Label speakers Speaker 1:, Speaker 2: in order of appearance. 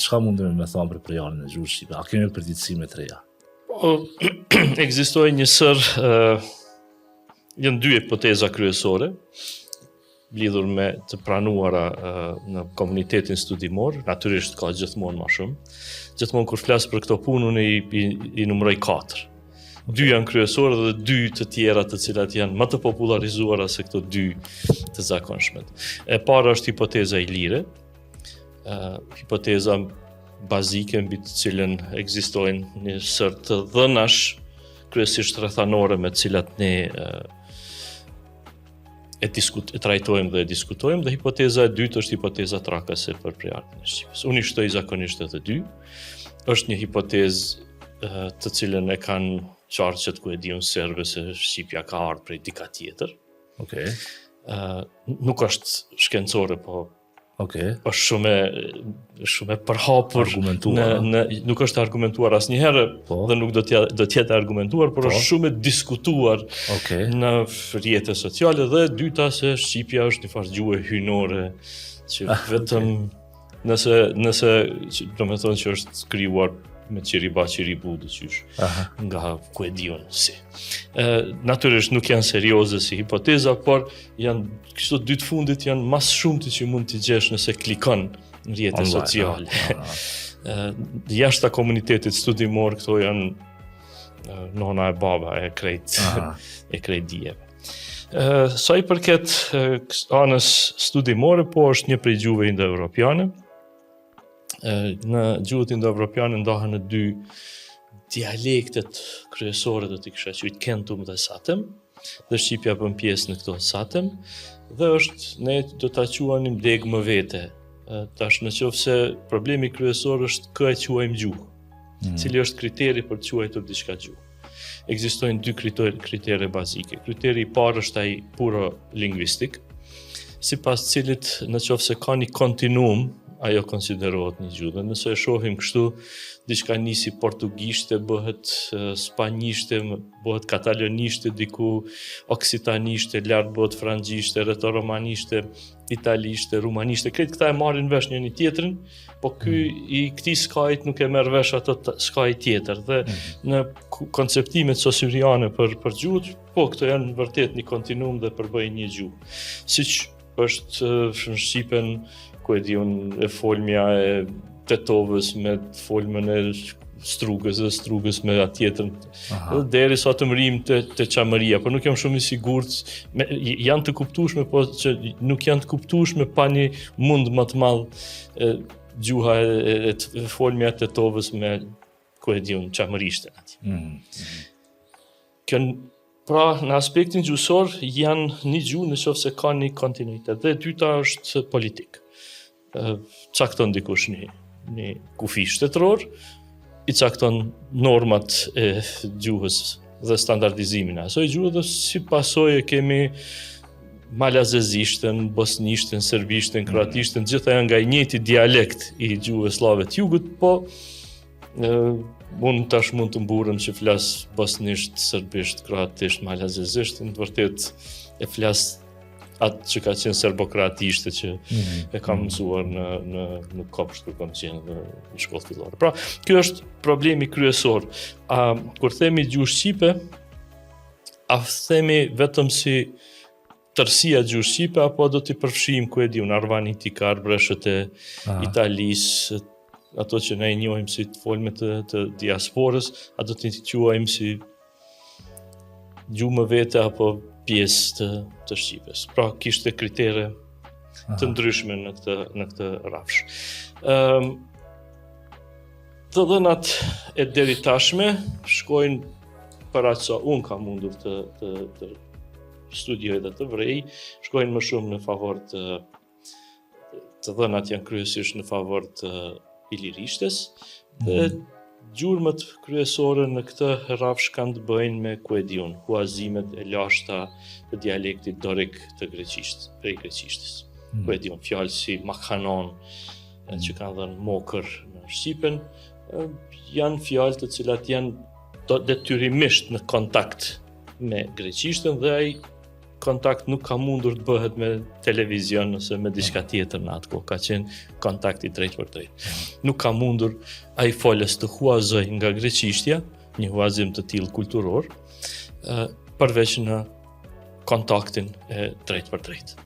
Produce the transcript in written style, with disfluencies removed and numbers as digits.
Speaker 1: çka mundemi me thonë për përjarin e gjuhës shqipe? A kemi përditësime të reja?
Speaker 2: Ekzistojë një sër, janë dy hipoteza kryesore, lidhur me të pranuara në komunitetin studimor, natyrisht ka gjithmonë më shumë. Gjithmonë kur flas për këto punë unë i numëroj 4. 2 janë kryesore dhe 2 të tjera të cilat janë më të popularizuara se këto 2 të zakonshmet. E para është hipoteza ilire, hipoteza bazike mbi të cilën ekzistojnë një sër të dhënash, kryesisht rrethanore me të cilat ne e trajtojmë dhe e diskutojmë, dhe hipoteza e dytë është hipoteza trakase për përjarin e Shqipës. Unë i shtoj zakonisht edhe 2. Është një hipotezë të cilën e kanë qarqet ku e diun serbe se Shqipja ka ardhur prej dika tjetër.
Speaker 1: Okej.
Speaker 2: Nuk është shkencore, po
Speaker 1: Okej.
Speaker 2: është shumë e përhapur,
Speaker 1: Argumentuar.
Speaker 2: nuk është argumentuar asnjëherë, dhe nuk do të jetë argumentuar, por është shumë e diskutuar në rrjete sociale, dhe dyta se Shqipja është një farë gjuhë hynore që vetëm nëse domethënë që është krijuar me qiribu dyqysh nga ku e diun si. Natyrisht nuk janë serioze si hipoteza, por janë këto 2 të fundit janë mas shumti që mund t'i gjesh nëse klikon në rrjete sociale. Jashta komunitetit studimor, këto janë nona e baba e krejt dijeve. Sa i përket anës studimore, po është një prej gjuhëve indoevropiane. Në gjuhët indoevropiane ndahen në 2 dialektet kryesore, do t'i kisha quajtur kentum dhe satem, dhe Shqipja bën pjesë në këto satem, dhe ne do ta quajmë degë më vete. Tash nëse problemi kryesor është kë e quajmë gjuhë, cili është kriteri për të quajtur diçka gjuhë. Ekzistojnë 2 kritere bazike. Kriteri i parë është ai puro lingvistik, sipas cilit nëse ka një kontinuum, ajo konsiderohet një gjuhë. Dhe nëse e shohim kështu, diçka nisi portugishte, bëhet spanjishte, bëhet katalonishte, diku oksitanishte, lart bëhet frangjishte, retoromanishte, italishte, rumanishte. Këtë këta e marrin vesh një tjetrin, po ky i këtij skajit nuk e merr vesh ato skaj tjetër. Dhe në konceptimet sosuriane për gjuhët, po këto janë vërtet një kontinuum dhe përbëjnë një gjuhë. Siç është në Shqipen, ku e diun e folmja e Tetovës me folmën e Strugës dhe Strugës me atjetën. Deri sa të mrim te Çamëria, por nuk jam shumë i sigurt, janë të kuptueshme, po që nuk janë të kuptueshme pa një mund më të madh gjuha e folmja e Tetovës me ku e diun Çamërishten atje. Pra, në aspektin gjuhësor janë një gjuhë nëse ka një kontinuitet. Dhe dyta është politik. Cakton dikush një kufi shtetëror, i cakton normat e gjuhës dhe standardizimin e asoj gjuhë, dhe si pasojë kemi malazezishten, bosnishten, serbishten, kroatishten, gjitha janë nga i njëjti dialekt i gjuhës slave të jugut, po unë tash mund të mburëm që flas bosnisht, serbisht, kroatisht, malazezisht, në të vërtet e flas atë që ka qenë serbokratishte që e kam mësuar në kopsht kur kam qenë në shkollë fillore. Pra, ky është problemi kryesor. Kur themi gjuhë shqipe, a themi vetëm si tërësia gjuhë shqipe, apo do t'i përfshijmë ku e diun arvanitikar, breshët e Italisë, ato që ne i njohim si folme të diasporës, a do t'i quajmë si gjuhë më vete apo pjesë të Shqipës. Pra, kishte kritere të ndryshme në këtë rrafsh. Të dhënat e deri tashme shkojnë për aq sa unë kam mundur të studioj dhe të vrej, shkojnë më shumë në favor të dhënat janë kryesisht në favor të ilirishtes, dhe gjurmët kryesore në këtë rrafsh kanë të bëjnë me ku e diun, huazimet e lashta të dialektit dorik të prej greqishtes. Ku e diun, fjalë si makanon, që kanë dhënë mokër në Shqipen, janë fjalë të cilat janë detyrimisht në kontakt me greqishten, dhe ai kontakt nuk ka mundur të bëhet me televizion ose me diçka tjetër në atë kohë, ka qenë kontakt i drejt për drejt. Nuk ka mundur ai folës të huazoj nga greqishtja, një huazim të tillë kulturor, përveç në kontaktin e drejt për drejt.